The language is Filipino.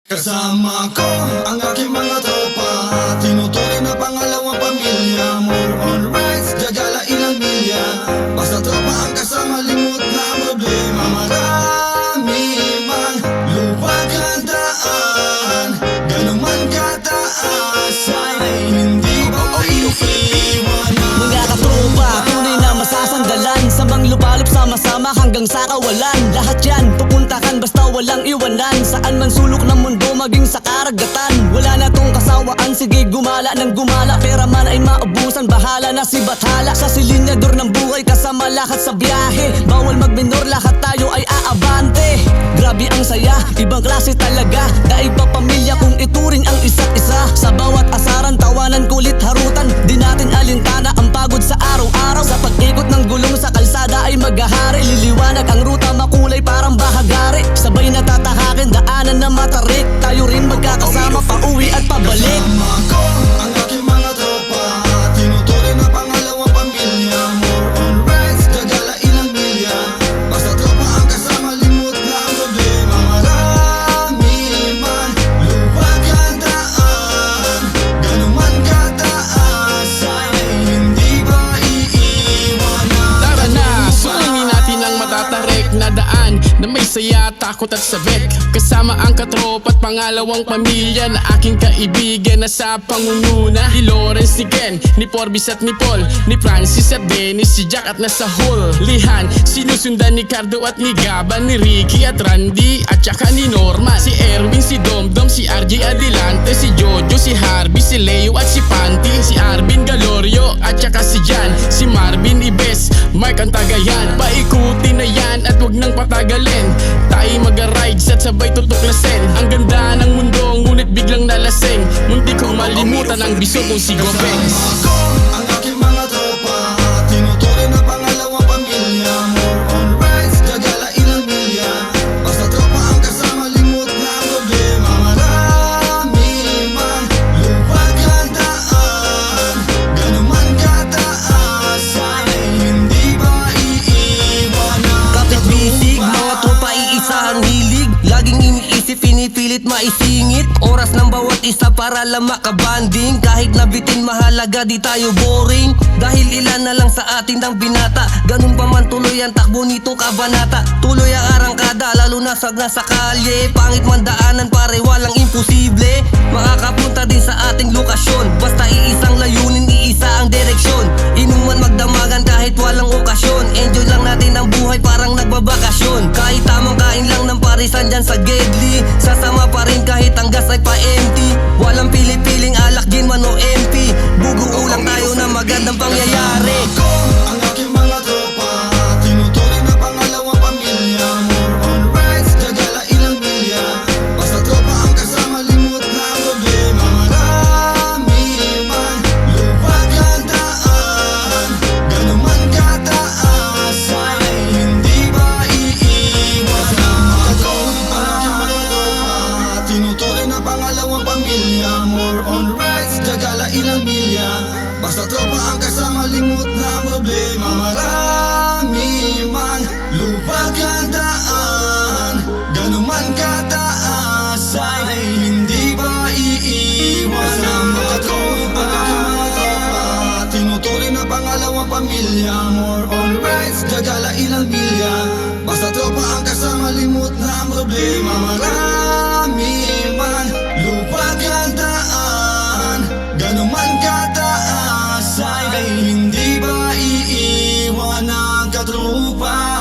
Kasama ko ang aking mga tropa, tinuturing na pangalawang pamilya. More on rides, gagala ilang milya. Basta tropa ang kasama, limot na ang problema. Marami man luwag ang daan, ganun man kataas ay hindi ba iiwanan. Mga katropa, tunay na masasandalan, sabang lupalop sama-sama hanggang sa kawalan. Lahat yan pupuntakan basta walang iwanan, saan man sulok ng mundo maging sa karagatan. Wala na tong kasawaan, sige gumala ng gumala. Pera man ay maubusan, bahala na si Bathala. Sa silinyador ng buhay kasama lahat sa biyahe, bawal magminor, lahat tayo ay aabante. Grabe ang saya, ibang klase talaga, daig pa pamilya kung ituring ang isa't isa. Sa bawat asaran, tawanan, kulit, harutan, di natin alintana ang pagod sa araw-araw. Sa pag-ikot ng gulong sa kalsada ay maghahari, liliwanag ang ruta, makulay parang bahagari. Sabay na tatahakin, daanan na matarik, tayo rin magkakasama pauwi at pabalik. Kasama ko ang aking mga tropa, tinuturing na pangalawang pamilya. More on rides, gagala ilang milya. Basta tropa ang kasama, limot na ang problema. Marami man luwag ang daan, ganun man kataas ay hindi ba iiwanan. Tara na, sulungin natin ang matatarik na daan na may saya, takot at sabik. Kasama ang katropa at pangalawang pamilya na aking kaibigan na sa pangunguna. Ni Lawrence, ni Ken, ni Forbes at ni Paul, ni Francis at Dennis, si Jack at nasa hall. Lihan, sinusundan ni Cardo at ni Gaba, ni Ricky at Randy at saka ni Norman. Si Erwin, si Domdom, si RJ Adelante, si Jojo, si Harvey, si Leo at si Panty, si Arvin Galorio at saka si Jan, si Marvin Ibes, Mark ang tagayan. Paikutin na yan at wag nang patagalin, tayo mag-rides at sabay tutuklasin. Ang ganda ng mundo ngunit biglang nalasing, munti kong malimutan ang biso kong si Gopeng. Kasama ko ang aking mga tropa, tinuturing na pangalawang pamilya. More on rides, gagala ilang milya. Basta tropa ang kasama, limot na ang problema. Marami man luwag ang daan, ganun man kataas ay hindi ba iiwanan. Kapit bisig, mga tropa iisa ang hilig, laging iniisip, pinipilit maisingit. Oras ng bawat isa para lang makabanding, kahit nabitin mahalaga di tayo boring. Dahil ilan na lang sa atin ang binata, ganun pa man tuloy ang takbo nitong kabanata. Tuloy ang arangkada, lalo na sa nasa kalye. Pangit man daanan pare, walang imposible. Makakapunta din sa ating lokasyon, basta iisang layunin, iisa ang direksyon. Inuman magdamagan kahit walang okasyon, enjoy lang natin ang buhay parang nagbabakasyon. Kahit tamang kain lang ng parisan dyan sa Gedli, sasama pa rin kahit ang gas ay pa-empty. Walang pili-piling alak, gin man o MP, buguo lang tayo na magandang pangyayari. Ko ang aking mga tropa, tinuturing na pangalawang pamilya. More on rides, gagala ilang milya. Basta tropa ang kasama, limot na ang problema. Marami man luwag ang daan, ganun man kataas ay hindi ba iiwanan. Ko ang aking mga tropa, tinuturing na pangalawang pamilya. More on rides, gagala ilang milya. Basta tropa ang kasama, limot na ang problema. Marami man luwag ang daan, ganun man kataas ay hindi ba iiwanan. Mga tropa, tinuturing na pangalawang pamilya. More on rides, gagala ilang milya. Basta tropa ang kasama, limot na ang problema. Marami man luwag ang daan, ganun man kataas ay hindi ba iiwanan. Katropa.